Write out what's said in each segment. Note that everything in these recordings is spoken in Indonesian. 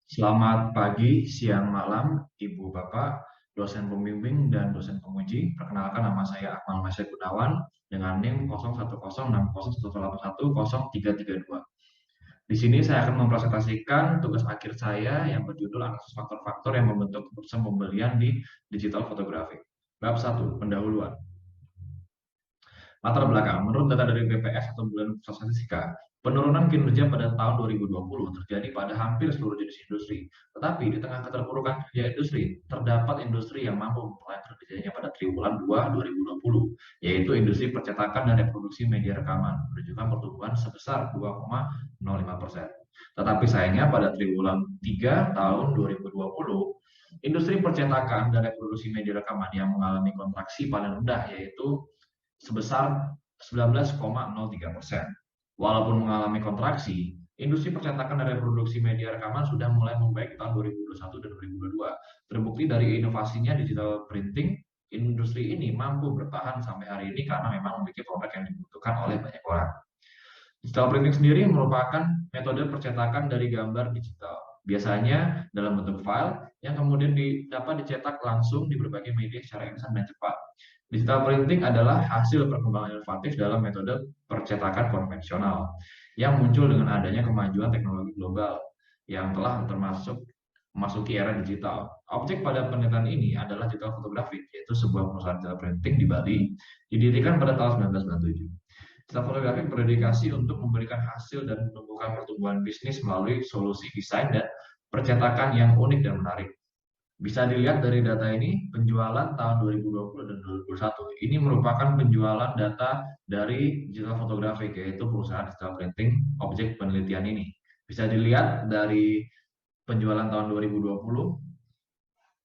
Selamat pagi, siang, malam, Ibu Bapak, dosen pembimbing dan dosen penguji. Perkenalkan nama saya Akmal Masya Gunawan dengan NIM 010601810332. Di sini saya akan mempresentasikan tugas akhir saya yang berjudul analisis faktor-faktor yang membentuk keputusan pembelian di digital fotografi. Bab 1, pendahuluan. Latar belakang, menurut data dari BPS atau Badan Pusat Statistika, penurunan kinerja pada tahun 2020 terjadi pada hampir seluruh jenis industri. Tetapi di tengah keterpurukan kerja industri, terdapat industri yang mampu memperoleh kerjanya pada triwulan 2 2020, yaitu industri percetakan dan reproduksi media rekaman, menunjukkan pertumbuhan sebesar 2,05%. Tetapi sayangnya pada triwulan 3 tahun 2020, industri percetakan dan reproduksi media rekaman yang mengalami kontraksi paling rendah, yaitu sebesar 19,03%. Walaupun mengalami kontraksi, industri percetakan dan reproduksi media rekaman sudah mulai membaik tahun 2021 dan 2022. Terbukti dari inovasinya digital printing, industri ini mampu bertahan sampai hari ini karena memang memiliki produk yang dibutuhkan oleh banyak orang. Digital printing sendiri merupakan metode percetakan dari gambar digital, biasanya dalam bentuk file yang kemudian dapat dicetak langsung di berbagai media secara instan dan cepat. Digital printing adalah hasil perkembangan inovatif dalam metode percetakan konvensional yang muncul dengan adanya kemajuan teknologi global yang telah memasuki era digital. Objek pada penelitian ini adalah digital fotografi, yaitu sebuah perusahaan digital printing di Bali, didirikan pada tahun 1997. Digital fotografi berdedikasi untuk memberikan hasil dan menumbuhkan pertumbuhan bisnis melalui solusi desain dan percetakan yang unik dan menarik. Bisa dilihat dari data ini, penjualan tahun 2020 dan 2021 ini merupakan penjualan data dari digital fotografi, yaitu perusahaan digital printing objek penelitian ini. Bisa dilihat dari penjualan tahun 2020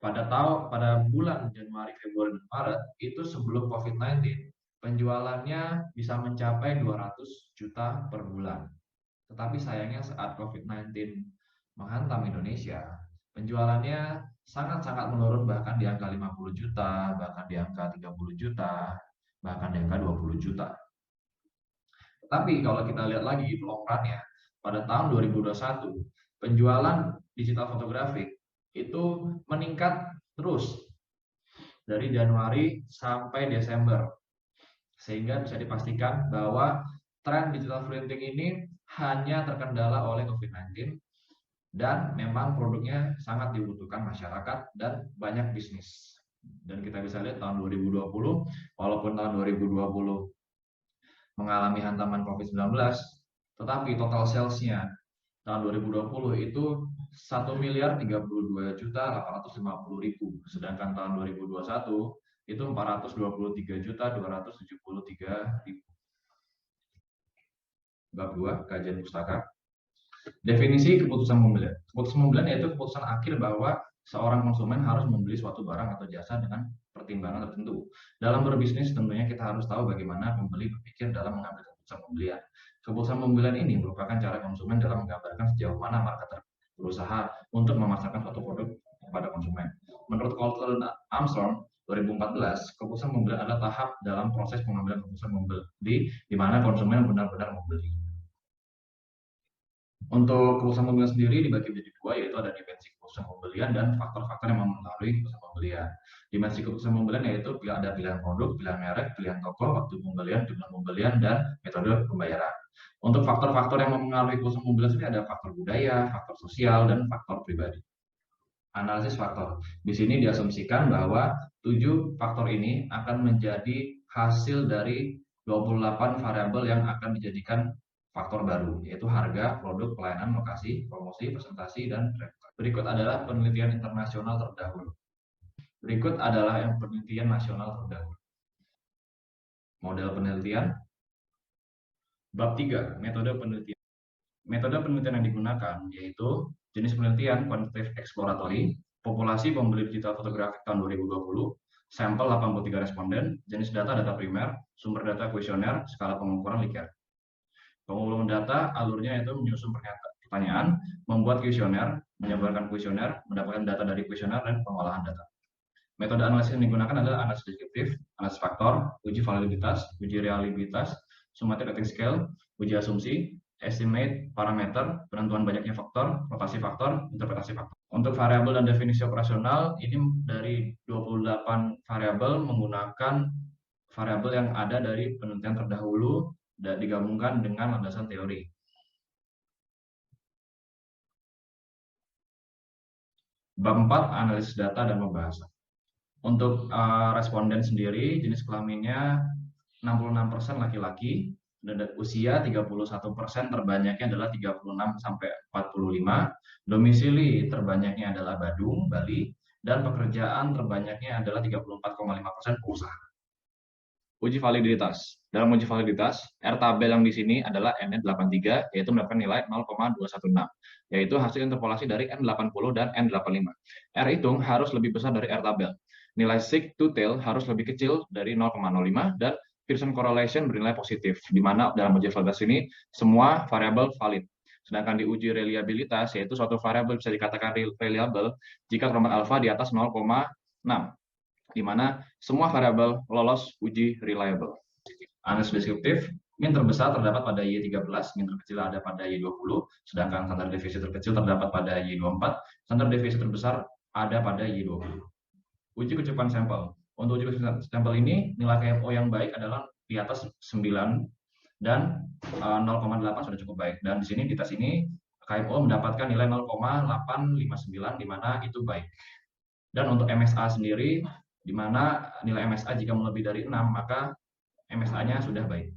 pada bulan Januari, Februari, dan Maret itu sebelum COVID-19, penjualannya bisa mencapai 200 juta per bulan. Tetapi sayangnya saat COVID-19 menghantam Indonesia, penjualannya sangat-sangat menurun, bahkan di angka 50 juta, bahkan di angka 30 juta, bahkan di angka 20 juta. Tetapi kalau kita lihat lagi long run-nya, pada tahun 2021, penjualan digital fotografi itu meningkat terus dari Januari sampai Desember. Sehingga bisa dipastikan bahwa tren digital printing ini hanya terkendala oleh COVID-19 dan memang produknya sangat dibutuhkan masyarakat dan banyak bisnis. Dan kita bisa lihat tahun 2020, walaupun tahun 2020 mengalami hantaman COVID-19, tetapi total sales-nya tahun 2020 itu 1.032.850.000, sedangkan tahun 2021 itu 423.273.000. Bab 2, kajian pustaka. Definisi keputusan pembelian. Keputusan pembelian yaitu keputusan akhir bahwa seorang konsumen harus membeli suatu barang atau jasa dengan pertimbangan tertentu. Dalam berbisnis tentunya kita harus tahu bagaimana pembeli berpikir dalam mengambil keputusan pembelian. Keputusan pembelian ini merupakan cara konsumen dalam menggambarkan sejauh mana marketer berusaha untuk memasarkan suatu produk kepada konsumen. Menurut Colton Armstrong 2014, keputusan pembelian adalah tahap dalam proses pengambilan keputusan membeli di mana konsumen benar-benar membeli. Untuk keputusan pembelian sendiri dibagi menjadi dua, yaitu ada dimensi keputusan pembelian dan faktor-faktor yang mempengaruhi keputusan pembelian. Dimensi keputusan pembelian yaitu ada pilihan produk, pilihan merek, pilihan toko, waktu pembelian, jumlah pembelian, dan metode pembayaran. Untuk faktor-faktor yang mempengaruhi keputusan pembelian sendiri ada faktor budaya, faktor sosial, dan faktor pribadi. Analisis faktor. Di sini diasumsikan bahwa 7 faktor ini akan menjadi hasil dari 28 variabel yang akan dijadikan faktor baru, yaitu harga, produk, pelayanan, lokasi, promosi, presentasi, dan berikut adalah penelitian internasional terdahulu. Berikut adalah yang penelitian nasional terdahulu. Model penelitian. Bab 3, metode penelitian. Metode penelitian yang digunakan yaitu jenis penelitian quantitative exploratory, populasi pembeli digital fotografi tahun 2020, sampel 83 responden, jenis data primer, sumber data kuesioner, skala pengukuran Likert. Pengumpulan data, alurnya yaitu menyusun pertanyaan, membuat kuesioner, menyebarkan kuesioner, mendapatkan data dari kuesioner, dan pengolahan data. Metode analisis yang digunakan adalah analisis deskriptif, analisis faktor, uji validitas, uji realitas, summative rating scale, uji asumsi, estimate parameter, penentuan banyaknya faktor, rotasi faktor, interpretasi faktor. Untuk variabel dan definisi operasional, ini dari 28 variabel menggunakan variabel yang ada dari penelitian terdahulu dan digabungkan dengan landasan teori. Bab 4, analisis data dan pembahasan. Untuk responden sendiri, jenis kelaminnya 66% laki-laki, dan usia 31%, terbanyaknya adalah 36 sampai 45, domisili terbanyaknya adalah Badung, Bali, dan pekerjaan terbanyaknya adalah 34,5% pengusaha. Uji validitas. Dalam uji validitas, R tabel yang di sini adalah N83, yaitu mendapatkan nilai 0,216, yaitu hasil interpolasi dari N80 dan N85. R hitung harus lebih besar dari R tabel. Nilai sig to tail harus lebih kecil dari 0,05, dan Pearson correlation bernilai positif, di mana dalam uji validitas ini semua variabel valid. Sedangkan di uji reliabilitas, yaitu suatu variabel bisa dikatakan reliable jika kelompok alfa di atas 0,6, di mana semua variabel lolos uji reliable. Analisis deskriptif, min terbesar terdapat pada Y13, min terkecil ada pada Y20, sedangkan standar deviasi terkecil terdapat pada Y24, standar deviasi terbesar ada pada Y20. Uji kecukupan sampel. Untuk uji kecukupan sampel ini, nilai KMO yang baik adalah di atas 9 dan 0,8 sudah cukup baik. Dan di sini di tes ini KMO mendapatkan nilai 0,859, di mana itu baik. Dan untuk MSA sendiri, di mana nilai MSA jika melebihi dari 6, maka MSA-nya sudah baik.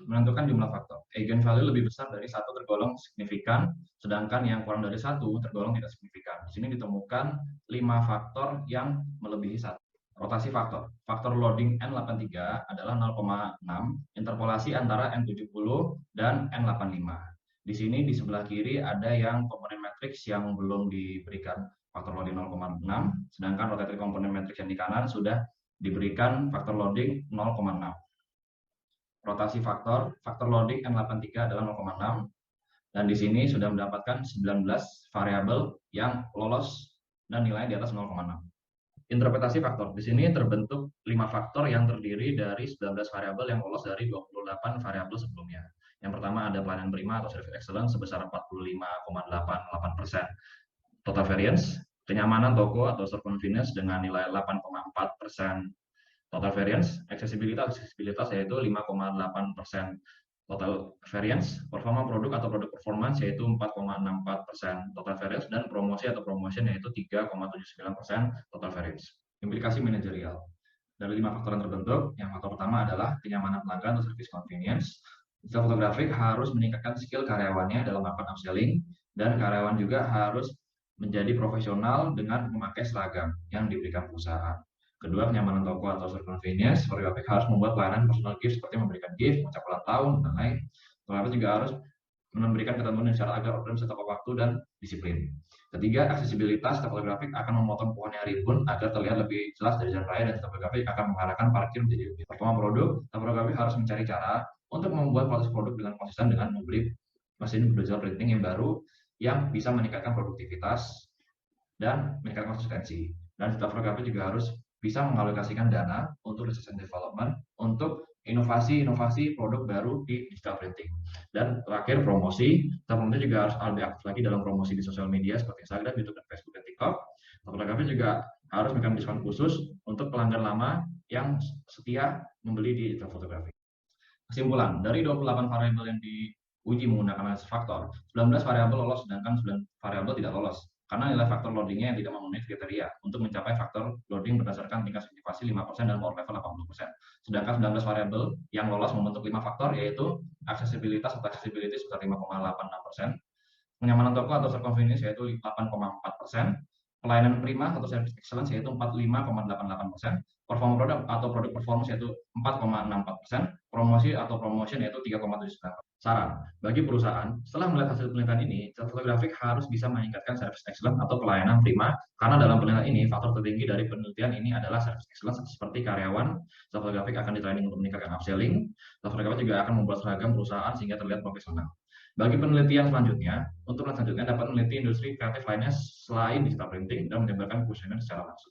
Menentukan jumlah faktor. Eigenvalue lebih besar dari 1 tergolong signifikan, sedangkan yang kurang dari 1 tergolong tidak signifikan. Di sini ditemukan 5 faktor yang melebihi 1. Rotasi faktor. Faktor loading N83 adalah 0,6, interpolasi antara N70 dan N85. Di sini di sebelah kiri ada yang komponen matriks yang belum diberikan faktor loading 0,6, sedangkan rotatory komponen matriks yang di kanan sudah diberikan faktor loading 0,6. Rotasi faktor loading N83 adalah 0,6, dan di sini sudah mendapatkan 19 variabel yang lolos dan nilainya di atas 0,6. Interpretasi faktor. Di sini terbentuk 5 faktor yang terdiri dari 19 variabel yang lolos dari 28 variabel sebelumnya. Yang pertama ada pelayanan prima atau service excellence sebesar 45,88%. Total variance, kenyamanan toko atau store convenience dengan nilai 8,4%. Total variance, aksesibilitas yaitu 5,8%. Total variance, performa produk atau produk performance yaitu 4,64% total variance, dan promosi atau promotion yaitu 3,79% total variance. Implikasi manajerial. Dari 5 faktor yang terbentuk, yang faktor pertama adalah kenyamanan pelanggan atau service convenience. Digital fotografik harus meningkatkan skill karyawannya dalam melakukan upselling, dan karyawan juga harus menjadi profesional dengan memakai seragam yang diberikan perusahaan. Kedua, kenyamanan toko atau store convenience. Fotografik harus membuat pelayanan personal gift seperti memberikan gift, mengucap ulang tahun, dan lain. Fotografik juga harus memberikan ketentuan dan syarat agar order bisa tepat waktu dan disiplin. Ketiga, aksesibilitas. Fotografik akan memotong pohon yang rimbun agar terlihat lebih jelas dari jalan raya, dan fotografik akan mengarahkan parkir menjadi lebih. Performa produk. Fotografik harus mencari cara untuk membuat kualitas produk dengan konsisten dengan membeli mesin digital printing yang baru yang bisa meningkatkan produktivitas dan meningkatkan konsistensi. Dan fotografer juga harus bisa mengalokasikan dana untuk research and development untuk inovasi produk baru di digital printing. Dan terakhir, promosi. Fotografer juga harus lebih aktif lagi dalam promosi di sosial media seperti Instagram, YouTube, dan Facebook, dan TikTok. Fotografer juga harus memberikan diskon khusus untuk pelanggan lama yang setia membeli di digital fotografi. Kesimpulan, dari 28 variabel yang diuji menggunakan analisis faktor, 19 variabel lolos sedangkan 9 variabel tidak lolos karena nilai faktor loadingnya yang tidak memenuhi kriteria untuk mencapai faktor loading berdasarkan tingkat aktivasi 5% dan power level 80%. Sedangkan 19 variabel yang lolos membentuk 5 faktor, yaitu aksesibilitas atau accessibility sebesar 5,86%, kenyamanan toko atau store convenience yaitu 8,4%, pelayanan prima atau service excellence yaitu 45,88%, performa produk atau produk performance yaitu 4,64%, promosi atau promotion yaitu 3,79%. Saran bagi perusahaan, setelah melihat hasil penelitian ini, digital fotografik harus bisa meningkatkan service excellence atau pelayanan prima, karena dalam penelitian ini faktor tertinggi dari penelitian ini adalah service excellence seperti karyawan. Digital fotografik akan ditraining untuk meningkatkan upselling. Digital fotografik juga akan membuat seragam perusahaan sehingga terlihat profesional. Bagi penelitian selanjutnya, untuk penelitian selanjutnya dapat meneliti industri kreatif lainnya selain digital printing dan menyebarkan kuesioner secara langsung.